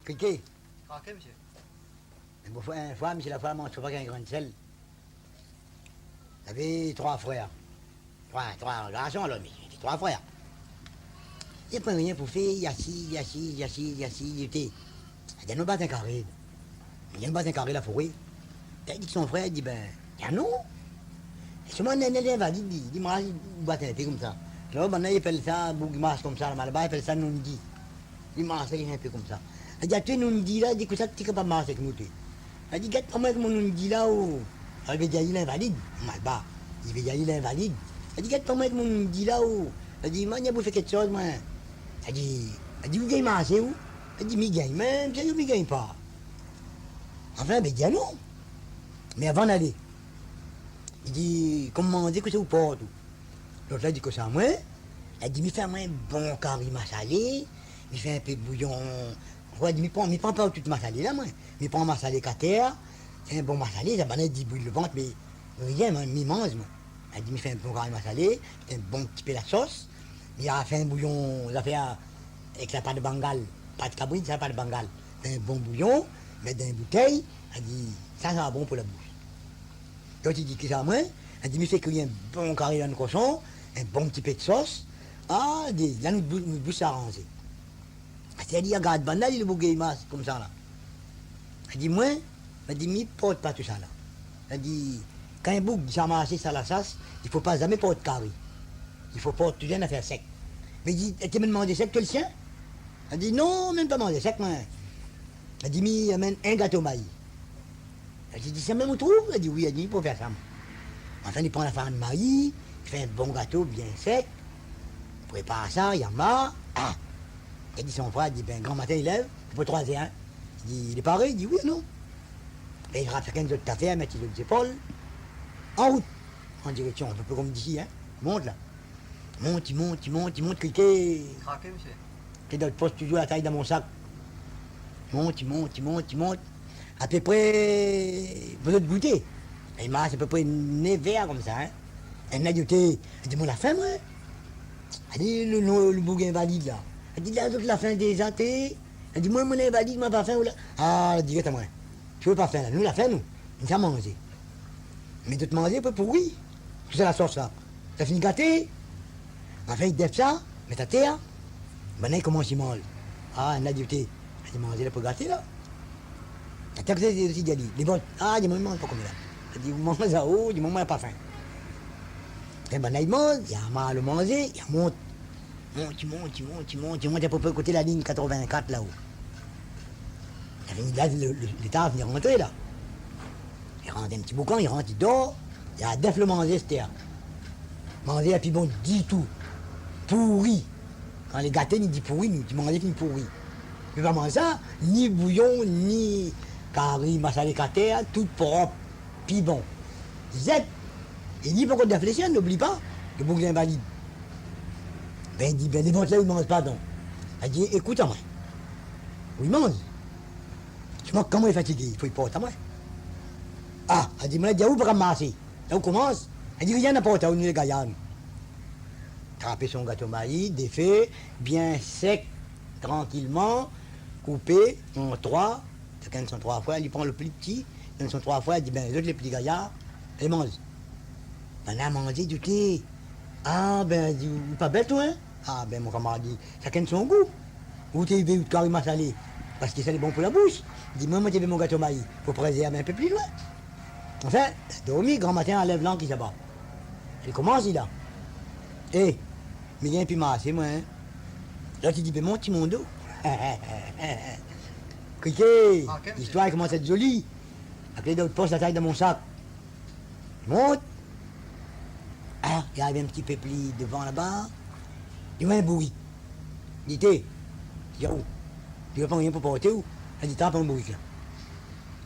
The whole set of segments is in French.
Cliquez. Ok, monsieur. Une fois, monsieur la femme, on ne trouve pas qu'un grain de sel. Il avait 3 frères. Trois garçons, là, mais il 3 frères. Il n'y a pas rien pour faire, il y a ci, il était. Il y a nous battre un carré. Il y a nous battre un carré, la forêt. Il a dit que son frère, il dit, ben, il y a nous. Et ce moment, il est invalide, il dit, moi, il bat un peu comme ça. Là, maintenant, il fait ça, Bougmas comme ça, là-bas, il fait ça, nous dit. Il m'a enseigné un peu comme ça. Il dit, tu nous dis là, il dit que ça, tu ne peux pas marcher avec nous. Il dit, gâte pas moi que mon nous dit là, où. Il veut dire, il est invalide. Mal bas. Il veut dire, il est invalide. Il dit, gâte pas moi que mon nous dit là, où. Il dit, moi, il a bouffé quelque chose, moi. Il dit, vous gagnez marcher où? Il dit, mais il gagne même, il ne gagne pas. Enfin, ben, il dit, ah non. Mais avant d'aller, il dit, comment on dit que c'est où porte? L'autre là, il dit que c'est à moi. Il dit, mais fais-moi un bon carré salé. Il fait un peu de bouillon. Il dit, mais prends pas toute ma salée là, moi. Mais prends ma salée qu'à terre. C'est un bon massalé, ça va être 10 bouilles le ventre, mais rien, mais mange, moi. Il dit, mais fais un bon carré massalé, c'est un bon petit peu la sauce. Il a fait un bouillon, il a fait avec la pâte de Bengale. Pas de cabrit, c'est la pâte de Bengale. C'est un bon bouillon, mais dans une bouteille. Il dit, ça va bon pour la bouche. Quand il dit que ça, moi, il dit, mais fais qu'il y ait un bon carré dans le cochon, un bon petit peu de sauce. Ah, là, nous bouche s'arranger. Il dit, regarde, Bandal, il est bougué, comme ça, là. Il dit, moi, il dit, mais porte pas tout ça, là. Il dit, quand un bouc s'amarche ça la chasse, il ne faut pas jamais porter carré. Il faut porter toujours une affaire sec. Mais il dit, tu me demandé sec, toi, le sien? Il dit, non, même pas demander sec, moi. Il dit, mais il amène un gâteau maïs. Il dit, c'est même où trouve? Il dit, oui, il dit, il faut faire ça. Enfin, il prend la farine de maïs, il fait un bon gâteau bien sec, il prépare ça, il y a marre. Ah. Il dit, son frère, il dit, ben, grand matin, il lève, il faut 3 et 1. Il dit, il est pareil, il dit, oui, non. Et il raffaire 15 autres cafés, mettre les épaules, en route, en direction, un peu comme d'ici, hein. Monte là. Il monte, cliquez. Traqué, monsieur. T'es dans le poste toujours à la taille dans mon sac. Il monte. À peu près, vous êtes goûté. Il marche à peu près 9 verres comme ça, hein. Un adulté, il dit, moi, la faim, moi. Il dit, le bouquin invalide, là. Il dit, là, la faim des athées. Il dit, moi, mon invalide, moi, pas faim, ou là. Ah, il dit, moi, tu veux pas faim, là. Nous, la faim, nous. Nous avons mangé. Mais de te manger, un peu pourri. C'est la sauce, là. Ça finit gâté. Enfin, il def ça, met à terre. Maintenant, il commence à manger. Ah, un adulté. Il dit, manger, là, pour gâter, là. T'as que c'est aussi, il dit, les bonnes. Ah, il dit, moi, il mange pas comme ça. Il dit, vous mangez à haut, il dit, moi, il n'a pas faim. Et maintenant, il mange, il a mal à manger, il monte. Il monte à peu près côté de la ligne 84 là-haut. Là, l'État vient rentrer là. Il rentre un petit boucan, il rentre, il dort. Il a def le manger, c'était. Manger, et puis bon, dit tout. Pourri. Quand les gâtés, ils disent pourri, nous, tu manges, fini pourri. Mais pas manger ça, ni bouillon, ni carré, massalé cater, tout propre, puis bon. Zep. Et ni pour qu'on réfléchir, n'oublie pas, le bouc invalide. Ben, il dit, ben, les ventes là, ils ne mangent pas, donc. Elle dit, écoute, à moi. Où ils mangent. Je vois comment il est fatigué, il faut y porter à moi. Ah, elle dit, moi, elle dit, où pour ramasser? Là, où commence? Elle dit, rien à porter, où nous les gaillards. Trapper son gâteau maïs, défait, bien sec, tranquillement, coupé en 3. Chacun de son 3 fois, il prend le plus petit, il son 3 fois, elle dit, ben, les autres, les petits gaillards, ils mangent. On a mangé du thé. Ah, ben, dit, pas bête, toi, hein? Ah, ben, mon camarade dit, chacun de son goût. Ou t'es vu carrément salé, parce que ça est bon pour la bouche. Il dit, moi, j'ai mon gâteau maïs, faut préserver un peu plus loin. Enfin, dormi, grand matin, elle lève l'an qui s'abat. Elle commence, il a. Eh, mais il y a un peu massé, moi, hein. Là, tu dis, ben, mon petit mon dos. Cliquez, l'histoire commence à être jolie. Après, d'autres postes la taille de mon sac. Monte. Ah, il y avait un petit pépli devant là-bas. Il y a un bruit. Il dit, tu où? Tu veux pas rien pour porter où? Elle dit, t'as pas un bruit là.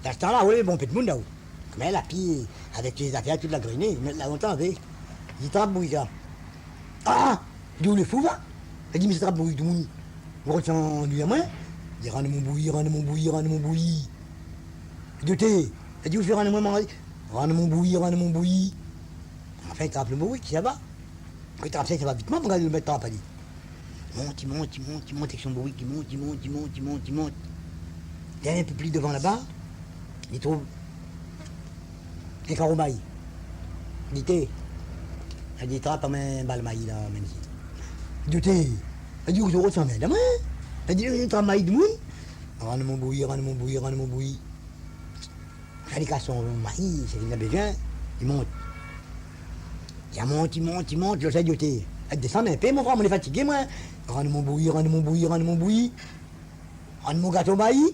Dans ce temps-là, oui, bon, peu de monde là-haut. Comme elle a pied, avec les affaires, toute la grenée, il met là longtemps avec. Il dit, t'as un bruit là. Ah! D'où le fou va? Elle dit, mais c'est un bruit d'où? Vous ressentez lui à moi? Il dit, rends mon bouilli. Il dit, elle dit, vous faites rendre moi, rends mon bouilli. Enfin, il trappe le bruit, qui ça va? Quand il trappe ça va vite, pour regarder le mettre trappe, elle dit. Il monte avec son bruit, il monte. Il y a un peu plus devant là-bas, il trouve un carreau maïs. Il dit, elle dit, t'as pas un bal maïs là, même si. Il dit, elle dit, où tu ressens là, elle dit, il y a un maïs de monde. Rends mon bouilli, rends mon bouilli, rends mon bouilli. Elle dit, qu'à son maïs, c'est qu'il a besoin, il monte. Il monte, je sais, il elle descend un peu, mon frère, on est fatigué, moi. Rends mon bouilli, rends mon bouilli, rends mon bouilli. Rends mon gâteau maïs.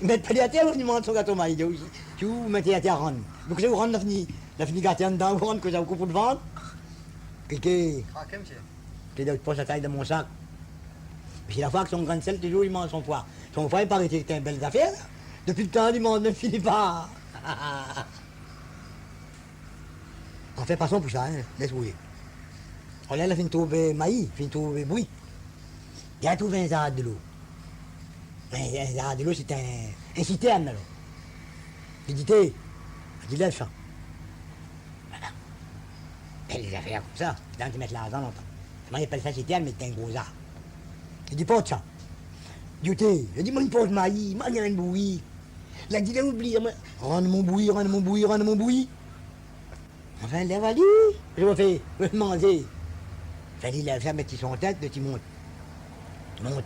Mais pas à terre, vous demandez son gâteau maïs. Si vous mettez à terre, rendre. Donc, vous rendre la fini gâteau en dedans, vous rendre que ça vous coupe le ventre. Quelqu'un. Ah, comme ça. Qui doit pas la taille de mon sac. Puis la fois que son grand sel, toujours, il mange son foie. Son foie, il paraît que c'était une belle affaire. Depuis le temps, il ne finit pas. On fait pas son pour ça, hein. Laisse rouiller. On a fini de trouver maïs, fini de trouver bruit. Il a trouvé un zarade de l'eau. Mais un zarade de l'eau, c'est un citerne, alors. Il dit, lève ça. Voilà. Et les affaires comme ça, c'est dans qu'ils mettent l'argent longtemps. Moi, il appelle ça citerne, mais c'est un gros arbre. Il dit, porte ça. Il dit, moi, une porte maïs, moi, il y a une bouillie. Il a dit, il a oublié. Rends mon bouilli, rends mon bouilli, rends mon bouilli. Enfin, lève à lui. Je vais faire, manger. Enfin, il a fait mettre son tête, de monte. Monte.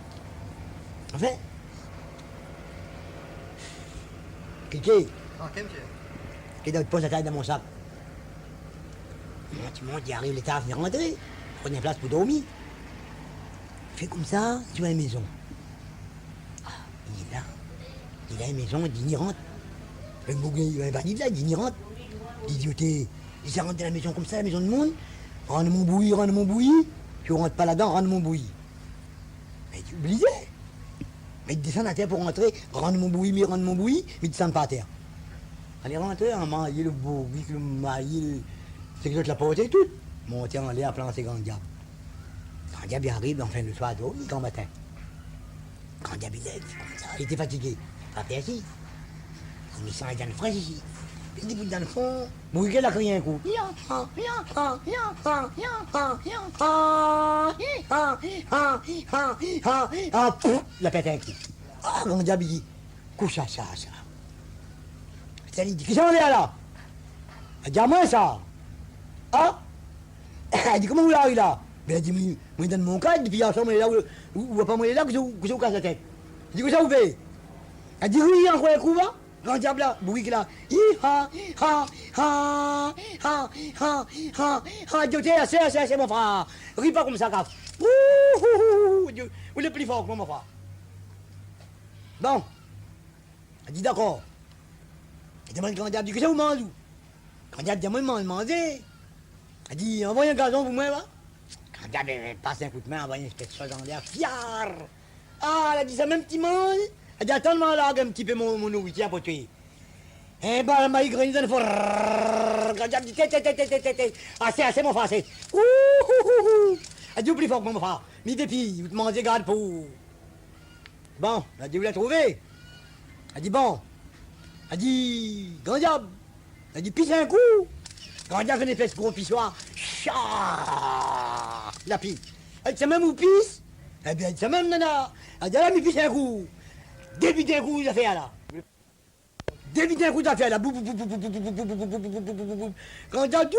Enfin. Quelqu'un. Qui doit poser la taille dans mon sac. Tu montes, il arrive, l'État vient rentrer. Prenez place pour dormir. Fais comme ça, tu as une maison. Ah, il est là. Il a une maison, il dit, il rentre. Le bouguin, il va dire là, il dit, il rentre. L'idioté. Il s'est rentré dans la maison comme ça, la maison de monde. Rends mon bouilli. Tu rentres pas là-dedans, rends mon bouilli. Mais tu oublies. Mais il descend à terre pour rentrer, rendre mon bouilli, mais il descend pas à terre. Allez rentrer, en mailler le bouilli, le mailler, c'est que je te la porte et tout. Monter en l'air, planter grand diable. Grand diable, il arrive, enfin le soir, il grand matin. Grand diable, il lève, comme ça, il était fatigué. Pas fait assis. Il s'en est dans le frais ici. Il dit, dans le fond, bouilli, il a crié un coup. Il a pété un coup. Ah, grand diable, il dit, couche ça. Il dit, qu'est-ce qu'on est là? Il dit, à moi ça. Ah? Il dit, comment vous l'avez là? Il a dit, moi, dans mon cadre, depuis hier soir, moi, là, où va pas moi là, que je vous casse la tête. Il dit, qu'est-ce que vous faites? Il dit, oui, encore un coup, va? Grand diable là, bouilli là. C'est mon frère. Ris pas comme ça, gaffe. Vous l'êtes plus fort que moi, mon frère. Bon. Il dit, d'accord. Il demande grand diable, qu'est-ce que vous mangez? Grand diable dit, moi, je mange. Il dit, envoyez un gazon, vous, moi, va? Grand diable passe un coup de main, envoyez une espèce de chose en l'air. Fiar! Ah, il a dit ça, même petit mange. Il dit, attends-moi là, un petit peu mon nourriture pour tuer. Eh ben, il m'a grandi dans le fond. Grand diable dit, assez, mon frère, c'est. Il dit, oublie fort, mon frère. Mis des filles, vous te mangez, garde pour. Bon, il a dit, vous l'avez trouvé? Il dit, bon. Il dit, grand diable. Il dit, pisse un coup. Grand diable fait une espèce de gros pissoir. Il a pisse. Il dit, c'est même où pisse? Eh bien, c'est même, nana. Il dit, là, mais pisse un coup. Débite un coup d'affaire là. Débite un coup d'affaire là. Quand t'as tout.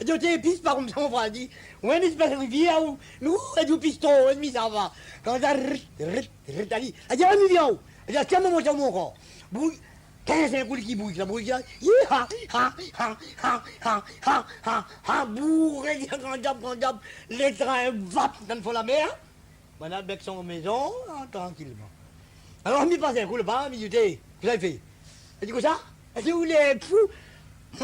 Et tu pisse par comme ça, mon frère dit. Ou une espèce de rivière où. Nous, et du piston, ennemi, ça va. Quand t'as. Elle dit, ah, mais viens où? Elle dit, tiens, mon corps. 15 un coup qui bouille, ça bouille là. Bourré, grand diable. Les trains vapent dans le fond de la mer. Voilà, avec son maison, tranquillement. Alors, il passe un coup, le bas, il dit, qu'est-ce que fait? Il dit, quoi ça? Il dit, où les fous?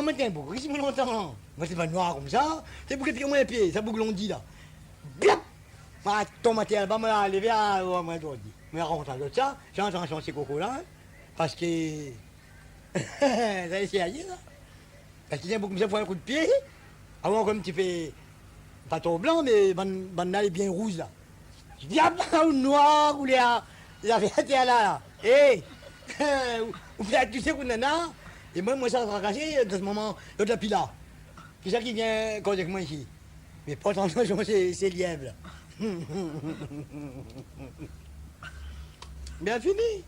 Moi, je un bouc, ici, longtemps. Moi, c'est pas noir comme ça, c'est bouc pied, moi, les pieds, ça bouc dit là. Blap! Moi, tombe à terre, bah, moi, aller vers, moi, je dis. Mais rentre de ça, j'ai entendu chanter coco là, parce que. Ça essaie à dire, là. Parce qu'il y a un bouc comme ça, pour un coup de pied, avant, comme tu fais. Pas trop blanc, mais ban est bien rouge là. Je dis, ah ben, ou noir, ou la vérité là. Hé, tu sais qu'on en a, et moi, ça sera caché dans ce moment, de la pila. Qui c'est qui vient causer avec moi ici? Mais pas attention, c'est lièvre. Bien fini.